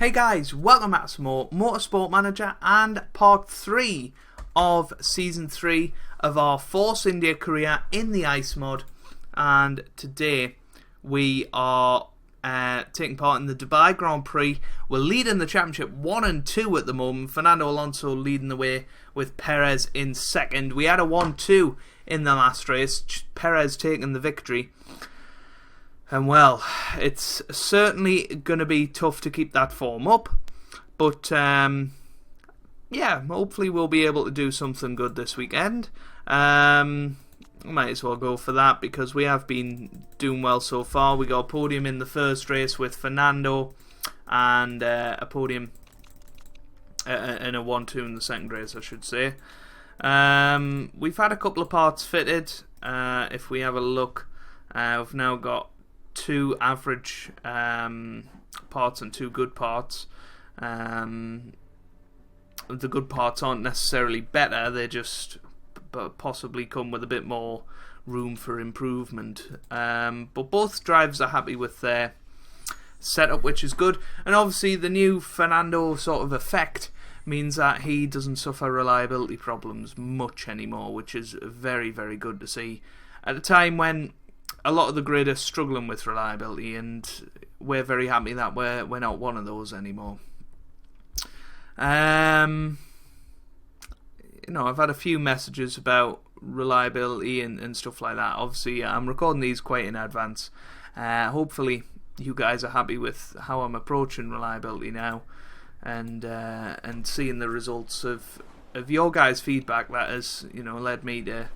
Hey guys, welcome back to some more Motorsport Manager and part 3 of Season 3 of our Force India career in the Ice mod. And today we are taking part in the Dubai Grand Prix. We're leading the championship 1 and 2 at the moment. Fernando Alonso leading the way with Perez in second. We had a 1-2 in the last race, Perez taking the victory. And well, it's certainly going to be tough to keep that form up. But yeah, hopefully we'll be able to do something good this weekend. Might as well go for that because we have been doing well so far. We got a podium in the first race with Fernando and a podium and a 1-2 in the second race, I should say. We've had a couple of parts fitted. If we have a look, we've now got 2 average parts and 2 good parts. The good parts aren't necessarily better, they just possibly come with a bit more room for improvement. But both drivers are happy with their setup, which is good. And obviously the new Fernando sort of effect means that he doesn't suffer reliability problems much anymore, which is very, very good to see. At a time when a lot of the grid are struggling with reliability, and we're very happy that we're not one of those anymore. You know, I've had a few messages about reliability and stuff like that. Obviously, I'm recording these quite in advance. Hopefully, you guys are happy with how I'm approaching reliability now, and seeing the results of your guys' feedback that has, you know, led me to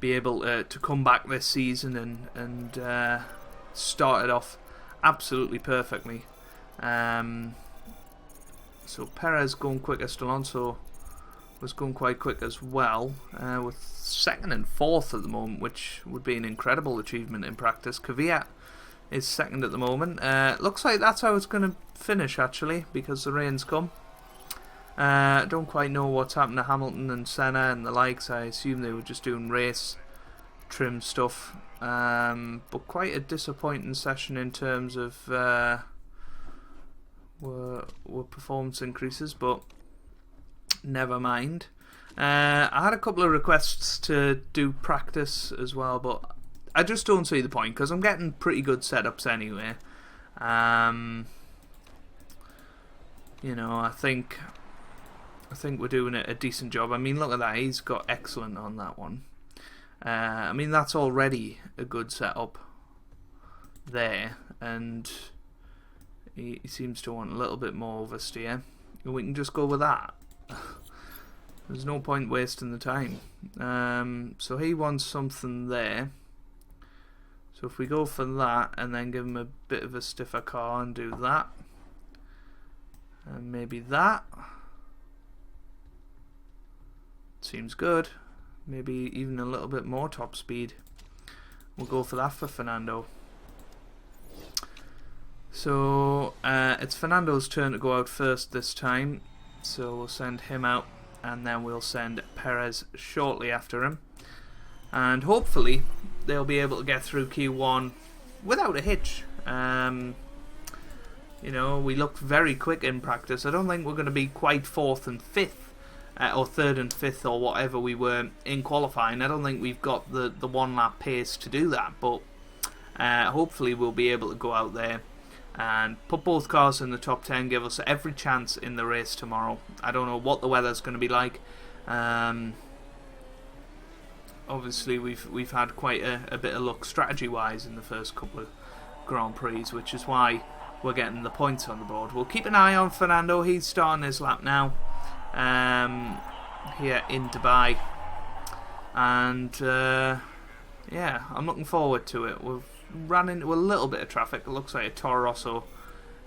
be able to come back this season and start it off absolutely perfectly. So Perez going quickest, Alonso was going quite quick as well, with 2nd and 4th at the moment, which would be an incredible achievement in practice. Kvyat is 2nd at the moment. Looks like that's how it's going to finish actually, because the rain's come. Don't quite know what's happened to Hamilton and Senna and the likes. I assume they were just doing race trim stuff. But quite a disappointing session in terms of were performance increases, but never mind. I had a couple of requests to do practice as well, but I just don't see the point because I'm getting pretty good setups anyway. You know, I think we're doing a decent job. I mean, look at that. He's got excellent on that one. I mean, that's already a good setup there. And he seems to want a little bit more oversteer. We can just go with that. There's no point wasting the time. So he wants something there. So if we go for that and then give him a bit of a stiffer car and do that. And maybe that. Seems good. Maybe even a little bit more top speed. We'll go for that for Fernando. So it's Fernando's turn to go out first this time. So we'll send him out and then we'll send Perez shortly after him. And hopefully they'll be able to get through Q1 without a hitch. You know, we looked very quick in practice. I don't think we're going to be quite 4th and 5th. Or 3rd and 5th or whatever we were in qualifying. I don't think we've got the 1 lap pace to do that, but hopefully we'll be able to go out there and put both cars in the top 10, give us every chance in the race tomorrow. I don't know what the weather's going to be like. Obviously we've had quite a bit of luck strategy wise in the first couple of Grand Prix, which is why we're getting the points on the board. We'll keep an eye on Fernando. He's starting his lap now. Here in Dubai, and yeah, I'm looking forward to it. We've run into a little bit of traffic. It looks like a Toro Rosso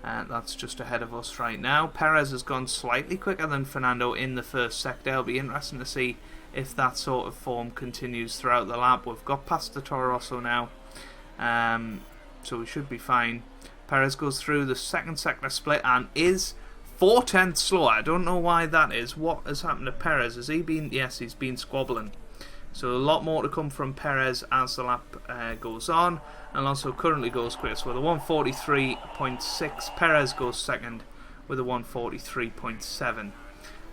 that's just ahead of us right now. Perez has gone slightly quicker than Fernando in the first sector. It'll be interesting to see if that sort of form continues throughout the lap. We've got past the Toro Rosso now, so we should be fine. Perez goes through the second sector split and is 4/10 slower. I don't know why that is. What has happened to Perez? Has he been... Yes, he's been squabbling. So a lot more to come from Perez as the lap goes on. Alonso currently goes quickest with a 1:43.6. Perez goes second with a 1:43.7.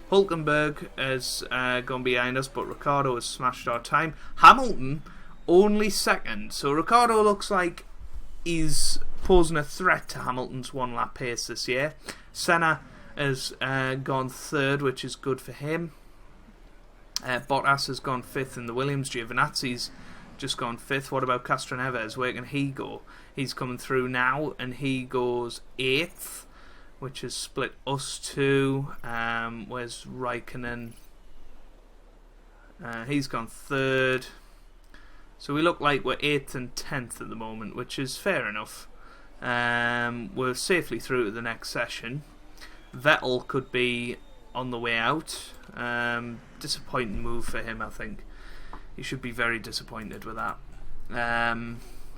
Hulkenberg has gone behind us, but Ricciardo has smashed our time. Hamilton only second, so Ricciardo looks like he's posing a threat to Hamilton's one-lap pace this year. Senna has gone third, which is good for him. Bottas has gone fifth in the Williams. Giovinazzi's just gone fifth. What about Castroneves? Where can he go? He's coming through now, and he goes eighth, which has split us two. Where's Raikkonen? He's gone third. So we look like we're 8th and 10th at the moment, which is fair enough. We're safely through to the next session. Vettel could be on the way out. Disappointing move for him, I think. He should be very disappointed with that.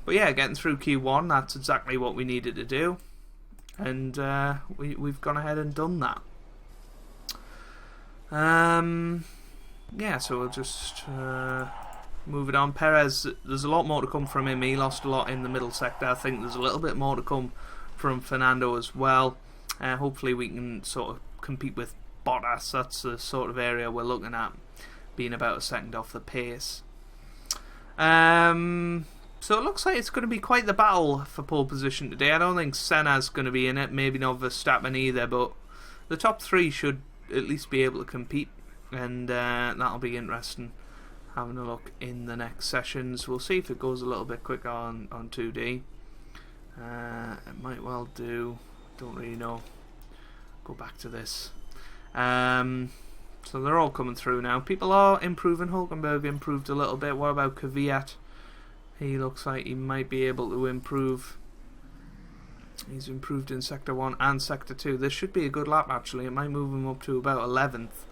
But yeah, getting through Q1, that's exactly what we needed to do. And we've gone ahead and done that. Yeah, so we'll just move it on. Perez, there's a lot more to come from him. He lost a lot in the middle sector. I think there's a little bit more to come from Fernando as well. Hopefully we can sort of compete with Bottas. That's the sort of area we're looking at, being about a second off the pace. So it looks like it's going to be quite the battle for pole position today. I don't think Senna's going to be in it, maybe not Verstappen either, but the top three should at least be able to compete, and that'll be interesting having a look in the next sessions. We'll see if it goes a little bit quicker on 2D. It might well do, don't really know. Go back to this. So they're all coming through now. People are improving. Hulkenberg improved a little bit. What about Kvyat? He looks like he might be able to improve. He's improved in Sector 1 and Sector 2. This should be a good lap, actually. It might move him up to about 11th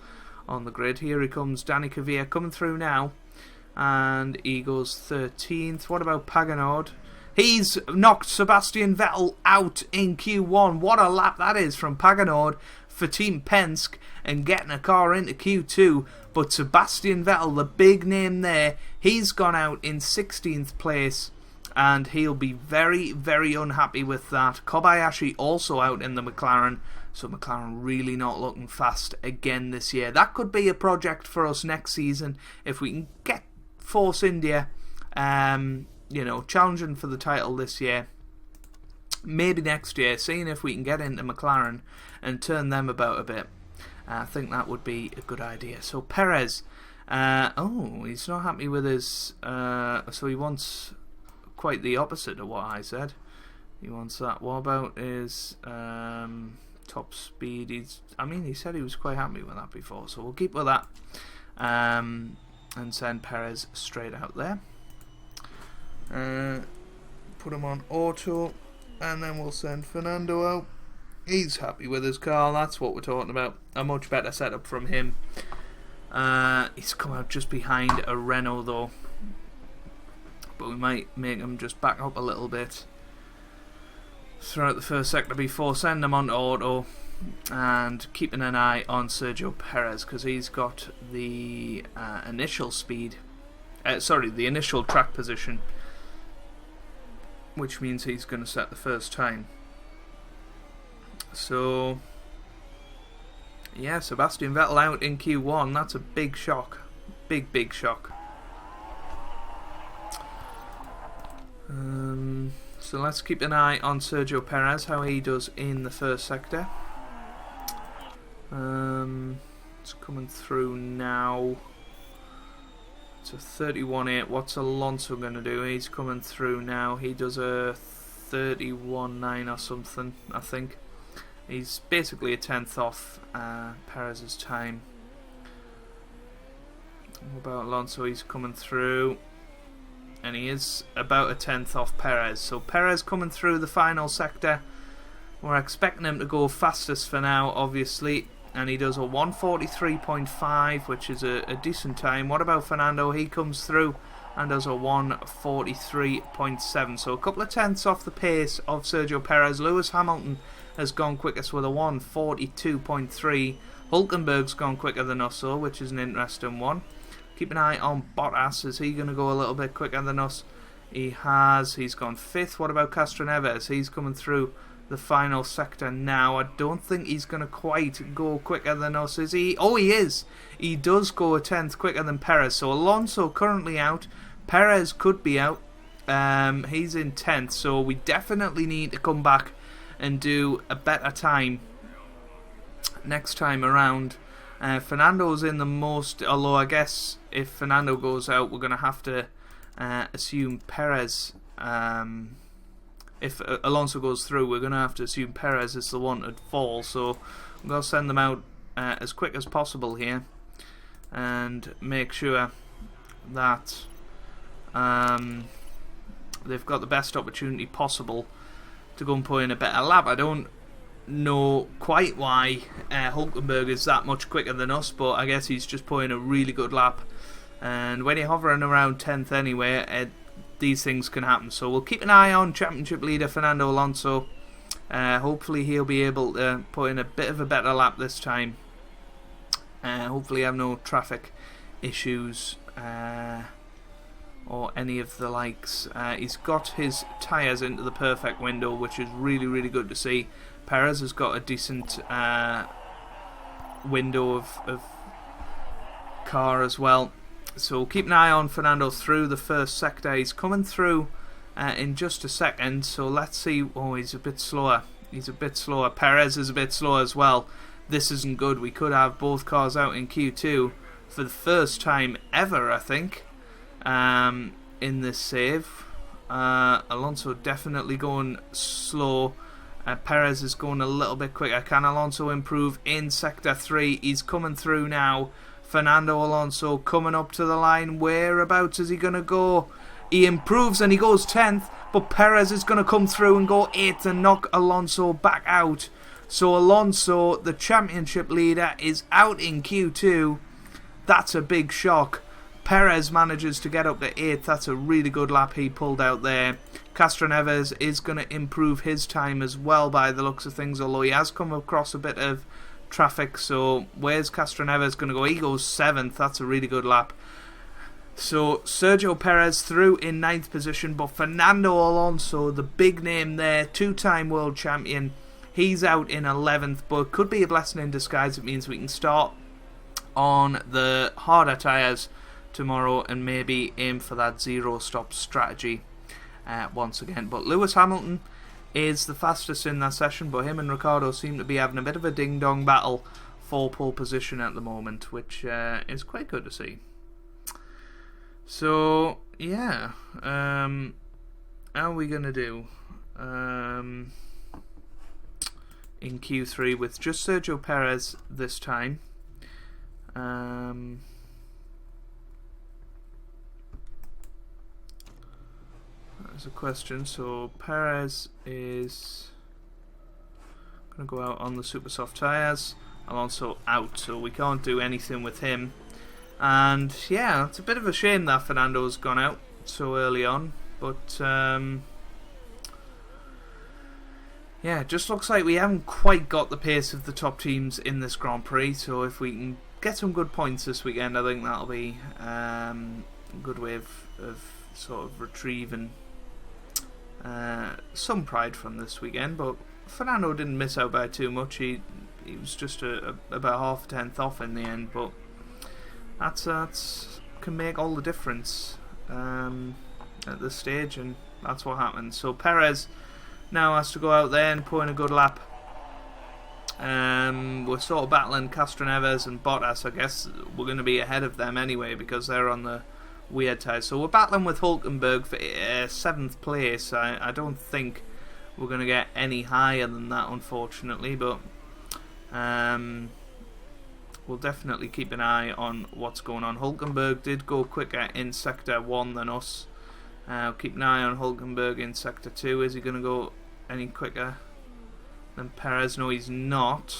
on the grid. Here he comes, Danny Kvyat coming through now. And he goes 13th. What about Paganord? He's knocked Sebastian Vettel out in Q1. What a lap that is from Paganord for Team Penske and getting a car into Q2. But Sebastian Vettel, the big name there, he's gone out in 16th place, and he'll be very, very unhappy with that. Kobayashi also out in the McLaren, so McLaren really not looking fast again this year. That could be a project for us next season if we can get Force India, you know, challenging for the title this year. Maybe next year, seeing if we can get into McLaren and turn them about a bit. I think that would be a good idea. So Perez, he's not happy with his, so he wants quite the opposite of what I said. He wants that. What about his top speed? He said he was quite happy with that before, so we'll keep with that. And send Perez straight out there. Put him on auto, and then we'll send Fernando out. He's happy with his car, that's what we're talking about. A much better setup from him. He's come out just behind a Renault though, but we might make him just back up a little bit throughout the first sector before sending him on auto, and keeping an eye on Sergio Perez, because he's got the initial speed, the initial track position, which means he's going to set the first time. So yeah, Sebastian Vettel out in Q1. That's a big shock. Big shock. So let's keep an eye on Sergio Perez, how he does in the first sector. It's coming through now. It's a 31.8. What's Alonso going to do? He's coming through now. He does a 31.9 or something, I think. He's basically a 10th off Perez's time. What about Alonso? He's coming through, and he is about a 10th off Perez. So Perez coming through the final sector. We're expecting him to go fastest for now, obviously, and he does a 1:43.5, which is a decent time. What about Fernando? He comes through and does a 1:43.7. So a couple of tenths off the pace of Sergio Perez. Lewis Hamilton has gone quickest with a 1:42.3. Hulkenberg's gone quicker than us, though, which is an interesting one. Keep an eye on Bottas. Is he going to go a little bit quicker than us? He has. He's gone 5th. What about Castroneves? He's coming through the final sector now. I don't think he's going to quite go quicker than us, is he? Oh, he is. He does go a tenth quicker than Perez. So Alonso currently out. Perez could be out. He's in 10th, so we definitely need to come back and do a better time next time around. Fernando's in the most, although I guess if Fernando goes out, we're going to have to assume Perez. If Alonso goes through, we're going to have to assume Perez is the one to fall. So I'm going to send them out as quick as possible here and make sure that they've got the best opportunity possible to go and put in a better lap. I don't know quite why Hulkenberg is that much quicker than us, but I guess he's just putting a really good lap. And when you're hovering around 10th anyway, these things can happen. So we'll keep an eye on championship leader Fernando Alonso. Hopefully he'll be able to put in a bit of a better lap this time. Hopefully have no traffic issues or any of the likes. He's got his tyres into the perfect window, which is really, really good to see. Perez has got a decent window of car as well. So keep an eye on Fernando through the first sector. He's coming through in just a second. So let's see. Oh, he's a bit slower. He's a bit slower. Perez is a bit slower as well. This isn't good. We could have both cars out in Q2 for the first time ever, I think, in this save. Alonso definitely going slow. Perez is going a little bit quicker. Can Alonso improve in Sector 3? He's coming through now. Fernando Alonso coming up to the line. Whereabouts is he going to go? He improves and he goes 10th, but Perez is going to come through and go 8th and knock Alonso back out. So Alonso, the championship leader, is out in Q2. That's a big shock. Perez manages to get up to 8th. That's a really good lap he pulled out there. Castroneves is going to improve his time as well by the looks of things, although he has come across a bit of traffic. So where's Castroneves going to go? He goes 7th. That's a really good lap. So Sergio Perez through in 9th position, but Fernando Alonso, the big name there, two-time world champion, he's out in 11th, but could be a blessing in disguise. It means we can start on the harder tyres tomorrow and maybe aim for that zero-stop strategy once again. But Lewis Hamilton is the fastest in that session, but him and Ricciardo seem to be having a bit of a ding-dong battle for pole position at the moment, which is quite good to see. So, yeah, how are we going to do in Q3 with just Sergio Perez this time? That's a question. So Perez is going to go out on the super soft tyres. Alonso out, so we can't do anything with him. And yeah, it's a bit of a shame that Fernando's gone out so early on, but yeah, it just looks like we haven't quite got the pace of the top teams in this Grand Prix. So if we can get some good points this weekend, I think that'll be a good way of sort of retrieving some pride from this weekend. But Fernando didn't miss out by too much. He was just about half a tenth off in the end, but that's can make all the difference at this stage, and that's what happened. So Perez now has to go out there and put in a good lap. We're sort of battling Castroneves and Bottas. I guess we're going to be ahead of them anyway because they're on the weird tyres. So we're battling with Hulkenberg for 7th place. I don't think we're going to get any higher than that, unfortunately, but we'll definitely keep an eye on what's going on. Hulkenberg did go quicker in Sector 1 than us. Keep an eye on Hulkenberg in Sector 2. Is he going to go any quicker than Perez? No, he's not.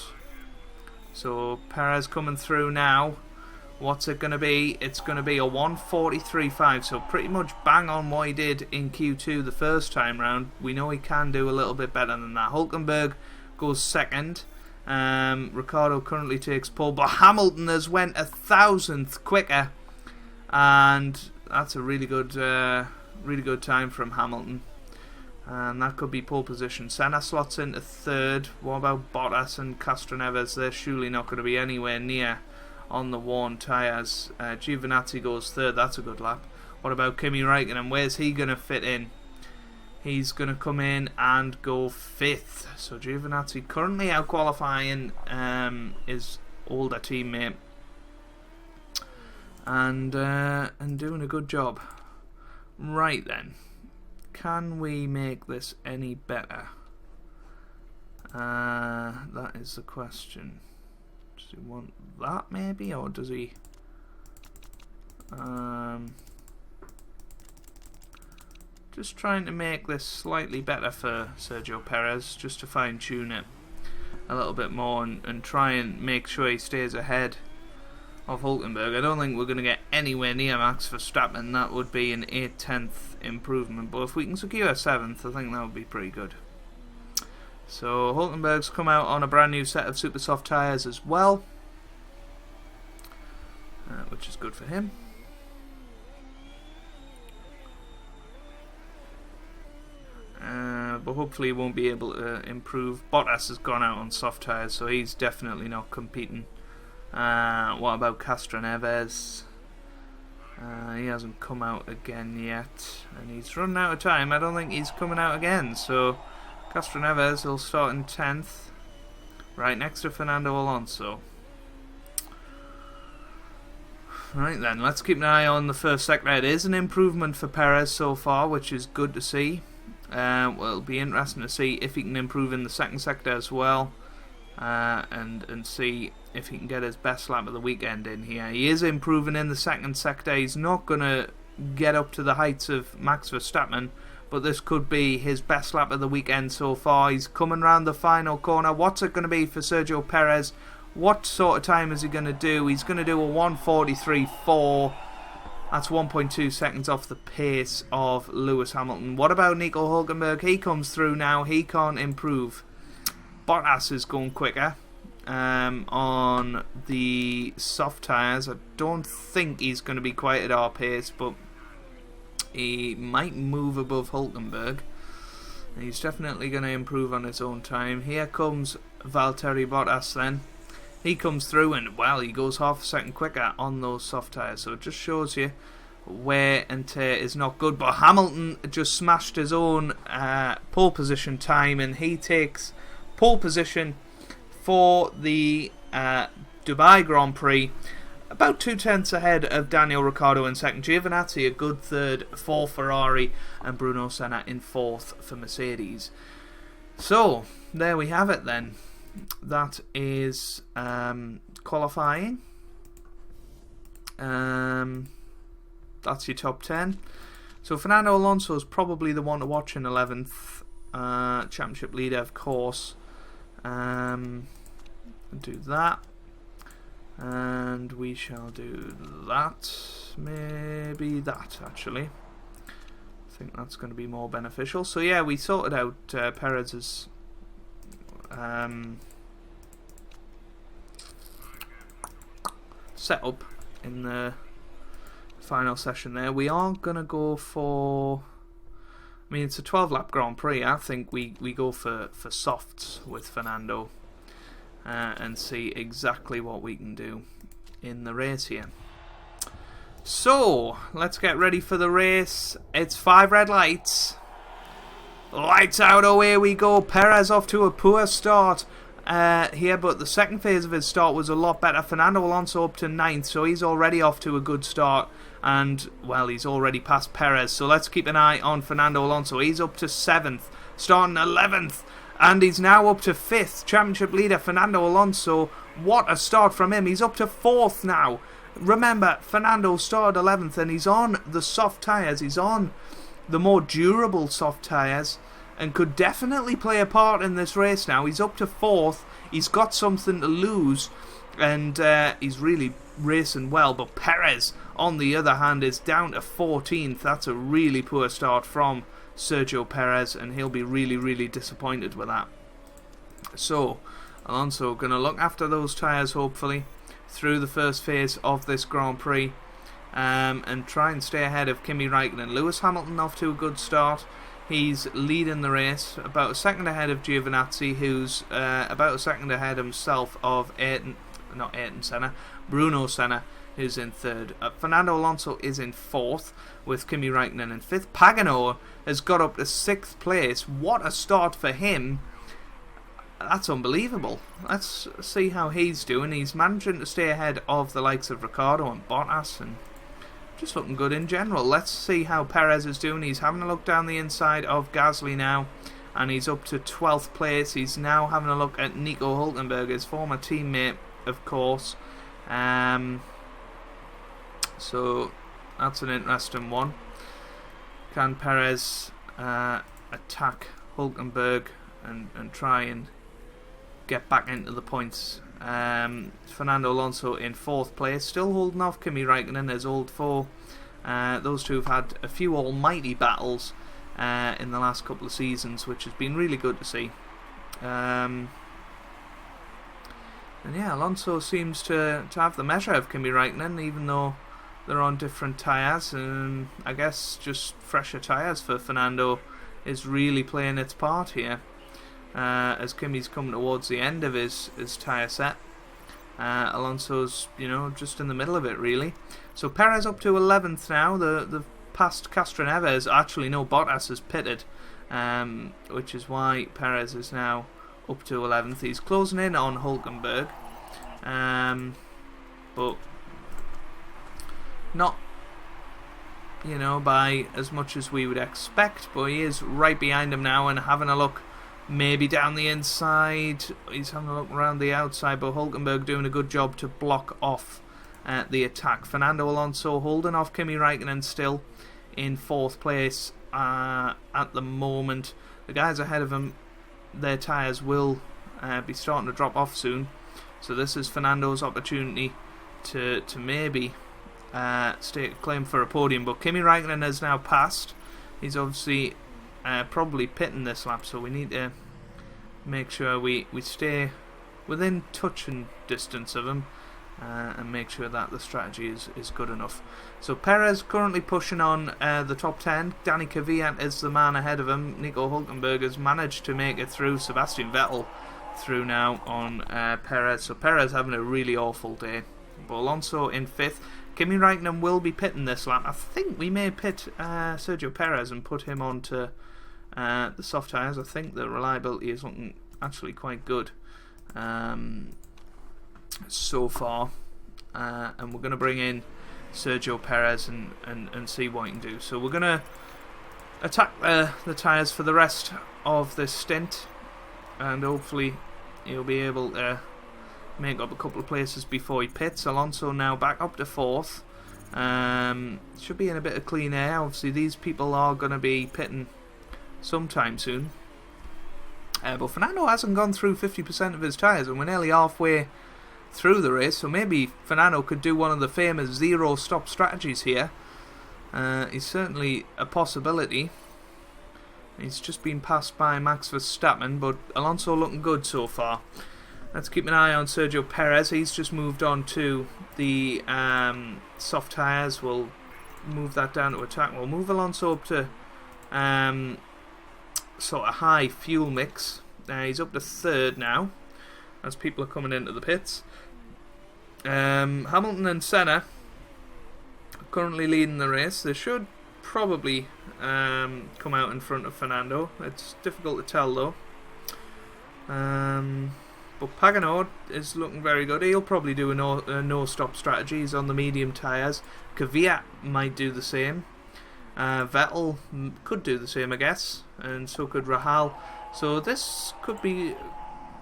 So Perez coming through now. What's it going to be? It's going to be a 1:43.5, so pretty much bang on what he did in Q2 the first time round. We know he can do a little bit better than that. Hulkenberg goes 2nd. Ricciardo currently takes pole, but Hamilton has went 1,000th quicker, and that's a really good time from Hamilton. And that could be pole position. Senna slots into third. What about Bottas and Castroneves? They're surely not going to be anywhere near on the worn tyres. Giovinazzi goes third. That's a good lap. What about Kimi Räikkönen? Where's he going to fit in? He's going to come in and go fifth. So Giovinazzi currently out qualifying his older teammate and doing a good job. Right then, can we make this any better? That is the question. Does he want that maybe, or does he? Just trying to make this slightly better for Sergio Perez, just to fine tune it a little bit more and try and make sure he stays ahead of Hulkenberg. I don't think we're going to get anywhere near Max Verstappen. That would be an 8/10 improvement, but if we can secure 7th, I think that would be pretty good. So Hulkenberg's come out on a brand new set of super soft tyres as well, which is good for him. But hopefully he won't be able to improve. Bottas has gone out on soft tyres, so he's definitely not competing. What about Castroneves? He hasn't come out again yet, and he's running out of time. I don't think he's coming out again, so Castroneves will start in 10th, right next to Fernando Alonso. Right then, let's keep an eye on the first sector. It is an improvement for Perez so far, which is good to see. Well, it'll be interesting to see if he can improve in the second sector as well, and see if he can get his best lap of the weekend in here. He is improving in the second sector. He's not going to get up to the heights of Max Verstappen, but this could be his best lap of the weekend so far. He's coming round the final corner. What's it going to be for Sergio Perez? What sort of time is he going to do? He's going to do a 1:43.4. That's 1.2 seconds off the pace of Lewis Hamilton. What about Nico Hulkenberg? He comes through now. He can't improve. Bottas is going quicker on the soft tyres. I don't think he's going to be quite at our pace, but he might move above Hulkenberg. He's definitely going to improve on his own time. Here comes Valtteri Bottas then. He comes through and, well, he goes half a second quicker on those soft tyres. So it just shows you wear and tear is not good. But Hamilton just smashed his own pole position time, and he takes pole position for the Dubai Grand Prix, about 2/10 ahead of Daniel Ricciardo in second. Giovinazzi a good third for Ferrari, and Bruno Senna in fourth for Mercedes. So there we have it then. That is qualifying. That's your top 10. So Fernando Alonso is probably the one to watch in 11th. Championship leader, of course. Do that. And we shall do that. Maybe that, actually. I think that's going to be more beneficial. So yeah, we sorted out Perez's setup in the final session there. We are going to go for, I mean, it's a 12-lap Grand Prix. I think we go for softs with Fernando and see exactly what we can do in the race here. So, let's get ready for the race. It's 5 red lights. Lights out, away we go. Perez off to a poor start here, but the second phase of his start was a lot better. Fernando Alonso up to 9th, so he's already off to a good start. And, well, he's already passed Perez, so let's keep an eye on Fernando Alonso. He's up to 7th, starting 11th, and he's now up to 5th. Championship leader Fernando Alonso. What a start from him. He's up to 4th now. Remember, Fernando started 11th, and he's on the soft tyres. He's on the more durable soft tyres, and could definitely play a part in this race now. He's up to 4th. He's got something to lose, and he's really racing well. But Perez, on the other hand, is down to 14th. That's a really poor start from Sergio Perez, and he'll be really, really disappointed with that. So, Alonso going to look after those tyres, hopefully, through the first phase of this Grand Prix. And try and stay ahead of Kimi Räikkönen. Lewis Hamilton off to a good start. He's leading the race, about a second ahead of Giovinazzi, who's about a second ahead himself of Bruno Senna, who's in third. Fernando Alonso is in fourth, with Kimi Räikkönen in fifth. Pagenauer has got up to sixth place. What a start for him. That's unbelievable. Let's see how he's doing. He's managing to stay ahead of the likes of Ricciardo and Bottas, and just looking good in general. Let's see how Perez is doing. He's having a look down the inside of Gasly now, and he's up to 12th place. He's now having a look at Nico Hülkenberg, his former teammate, of course. So that's an interesting one. Can Perez attack Hülkenberg and try and get back into the points? Fernando Alonso in fourth place, still holding off Kimi Räikkönen, his old foe. Those two have had a few almighty battles in the last couple of seasons, which has been really good to see. And yeah, Alonso seems to have the measure of Kimi Räikkönen, even though they're on different tyres. And I guess just fresher tyres for Fernando is really playing its part here. As Kimi's coming towards the end of his tyre set. Alonso's, just in the middle of it, really. So Perez up to 11th now. The past Castroneves, actually no, Bottas has pitted, which is why Perez is now up to 11th. He's closing in on Hülkenberg, but not, by as much as we would expect. But he is right behind him now and having a look. Maybe down the inside. He's having a look around the outside, but Hülkenberg doing a good job to block off the attack. Fernando Alonso holding off Kimi Räikkönen still in fourth place at the moment. The guys ahead of him, their tyres will be starting to drop off soon. So this is Fernando's opportunity to maybe stake a claim for a podium. But Kimi Räikkönen has now passed. He's obviously probably pitting this lap, so we need to make sure we stay within touching distance of him and make sure that the strategy is good enough. So Perez currently pushing on the top 10. Danny Kvyat is the man ahead of him. Nico Hülkenberg has managed to make it through. Sebastian Vettel through now on Perez. So Perez having a really awful day. But Alonso in fifth. Kimi Räikkönen will be pitting this lap. I think we may pit Sergio Perez and put him onto the soft tyres. I think the reliability is looking actually quite good so far. And we're going to bring in Sergio Perez and see what he can do. So we're going to attack the tyres for the rest of this stint, and hopefully he'll be able to make up a couple of places before he pits. Alonso now back up to fourth. Should be in a bit of clean air. Obviously these people are going to be pitting sometime soon. But Fernando hasn't gone through 50% of his tyres, and we're nearly halfway through the race, so maybe Fernando could do one of the famous zero stop strategies here. He's certainly a possibility. He's just been passed by Max Verstappen, but Alonso looking good so far. Let's keep an eye on Sergio Perez. He's just moved on to the soft tyres. We'll move that down to attack. We'll move Alonso up to sort of high fuel mix. He's up to third now as people are coming into the pits. Hamilton and Senna are currently leading the race. They should probably come out in front of Fernando. It's difficult to tell though. But Pagenauer is looking very good. He'll probably do a no-stop strategy. He's on the medium tyres. Kvyat might do the same. Vettel could do the same, I guess, and so could Rahal. So this could be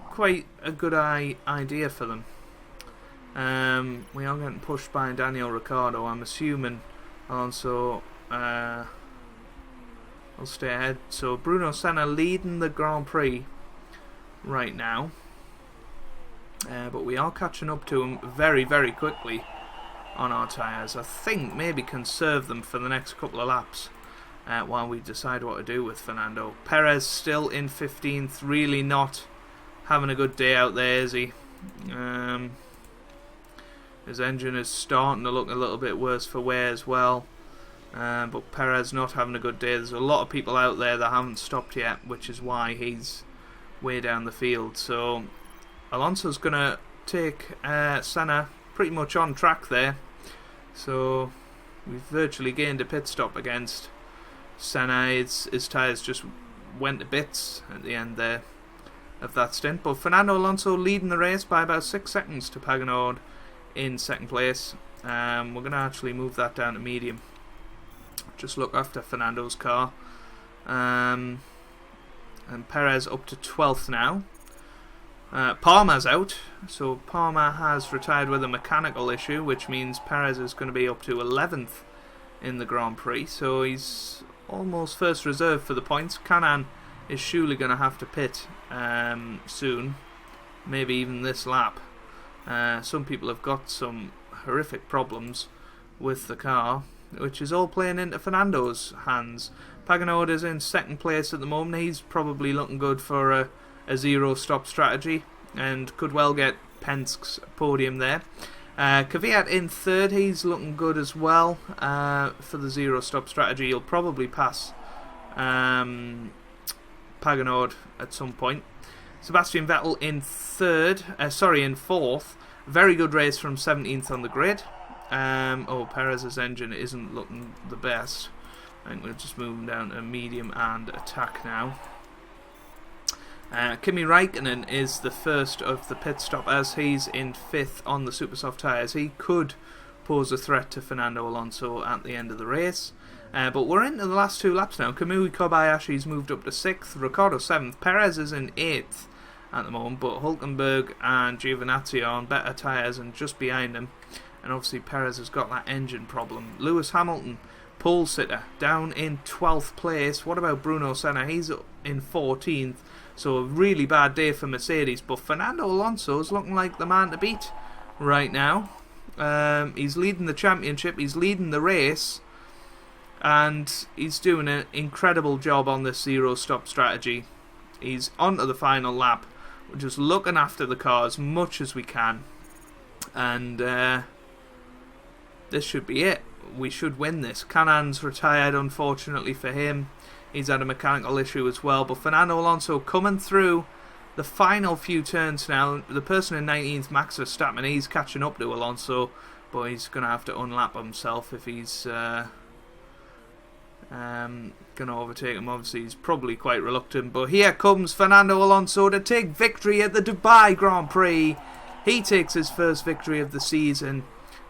quite a good idea for them. We are getting pushed by Daniel Ricciardo. I'm assuming Alonso will stay ahead. So Bruno Senna leading the Grand Prix right now. But we are catching up to him very, very quickly on our tyres. I think maybe conserve them for the next couple of laps while we decide what to do with Fernando. Perez still in 15th, really not having a good day out there, is he? His engine is starting to look a little bit worse for wear as well. But Perez not having a good day. There's a lot of people out there that haven't stopped yet, which is why he's way down the field. So Alonso's going to take Senna pretty much on track there. So we've virtually gained a pit stop against Senna. His tyres just went to bits at the end there of that stint. But Fernando Alonso leading the race by about 6 seconds to Paganord in second place. We're going to actually move that down to medium. Just look after Fernando's car. And Perez up to 12th now. Palmer's out, so Palmer has retired with a mechanical issue, which means Perez is going to be up to 11th in the Grand Prix, so he's almost first reserve for the points. Canan is surely going to have to pit soon, maybe even this lap. Some people have got some horrific problems with the car, which is all playing into Fernando's hands. Paganord is in second place at the moment. He's probably looking good for a zero-stop strategy and could well get Penske's podium there. Kvyat in third. He's looking good as well for the zero-stop strategy. He'll probably pass Paganord at some point. Sebastian Vettel in in fourth. Very good race from 17th on the grid. Perez's engine isn't looking the best. I think we're just moving down to medium and attack now. Kimi Räikkönen is the first of the pit stop as he's in 5th on the super soft tyres. He could pose a threat to Fernando Alonso at the end of the race. But we're into the last 2 laps now. Kamui Kobayashi's moved up to 6th, Ricciardo 7th, Perez is in 8th at the moment, but Hülkenberg and Giovinazzi are on better tyres and just behind him. And obviously Perez has got that engine problem. Lewis Hamilton, pole sitter, down in 12th place. What about Bruno Senna? He's in 14th. So a really bad day for Mercedes. But Fernando Alonso is looking like the man to beat right now. He's leading the championship. He's leading the race. And he's doing an incredible job on this zero-stop strategy. He's onto the final lap. We're just looking after the car as much as we can. And this should be it. We should win this. Canan's retired, unfortunately for him. He's had a mechanical issue as well. But Fernando Alonso coming through the final few turns now. The person in 19th, Max Verstappen, he's catching up to Alonso. But he's going to have to unlap himself if he's going to overtake him. Obviously, he's probably quite reluctant. But here comes Fernando Alonso to take victory at the Dubai Grand Prix. He takes his first victory of the season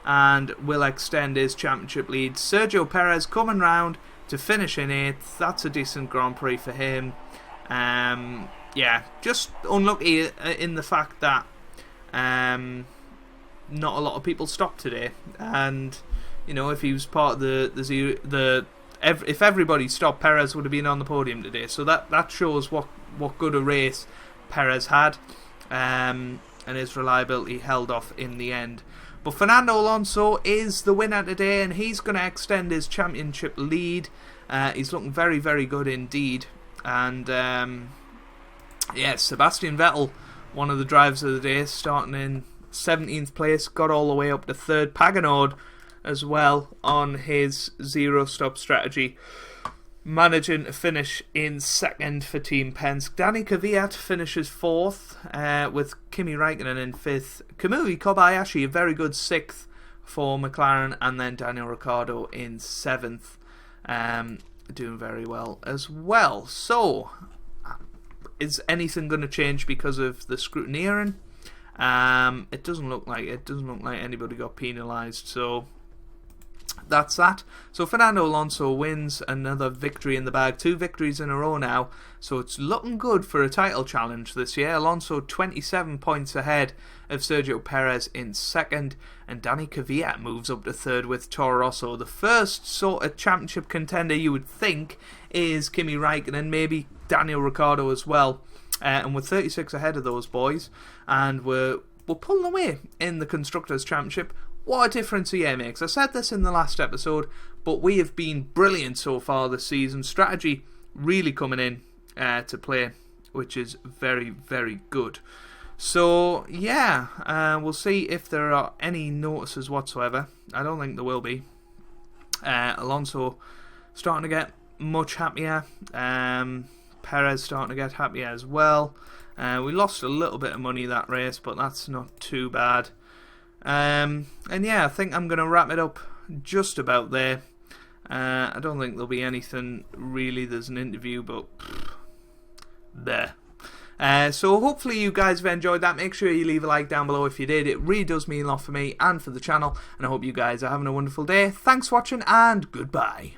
and will extend his championship lead. Sergio Perez coming round to finish in 8th. That's a decent Grand Prix for him. Just unlucky in the fact that not a lot of people stopped today. And you know, if he was part of if everybody stopped, Perez would have been on the podium today. So that shows what good a race Perez had, and his reliability held off in the end. But Fernando Alonso is the winner today, and he's going to extend his championship lead. He's looking very, very good indeed. And Sebastian Vettel, one of the drivers of the day, starting in 17th place, got all the way up to 3rd. Paganord as well on his zero-stop strategy, managing to finish in 2nd for Team Penske. Danny Kvyat finishes 4th, with Kimi Räikkönen in 5th. Kamui Kobayashi, a very good 6th for McLaren, and then Daniel Ricciardo in 7th, doing very well as well. So, is anything going to change because of the scrutineering? It doesn't look like it. It doesn't look like anybody got penalised, so that's that. So Fernando Alonso wins another victory in the bag. 2 victories in a row now. So it's looking good for a title challenge this year. Alonso 27 points ahead of Sergio Perez in 2nd. And Danny Kvyat moves up to 3rd with Toro Rosso. The first sort of championship contender you would think is Kimi Räikkönen, maybe Daniel Ricciardo as well. And we're 36 ahead of those boys. And we're pulling away in the Constructors' Championship. What a difference a year makes. I said this in the last episode, but we have been brilliant so far this season. Strategy really coming in to play, which is very, very good. So, we'll see if there are any notices whatsoever. I don't think there will be. Alonso starting to get much happier. Perez starting to get happier as well. We lost a little bit of money that race, but that's not too bad. And yeah, I think I'm going to wrap it up just about there. I don't think there'll be anything really. There's an interview, but there. So hopefully you guys have enjoyed that. Make sure you leave a like down below if you did. It really does mean a lot for me and for the channel. And I hope you guys are having a wonderful day. Thanks for watching and goodbye.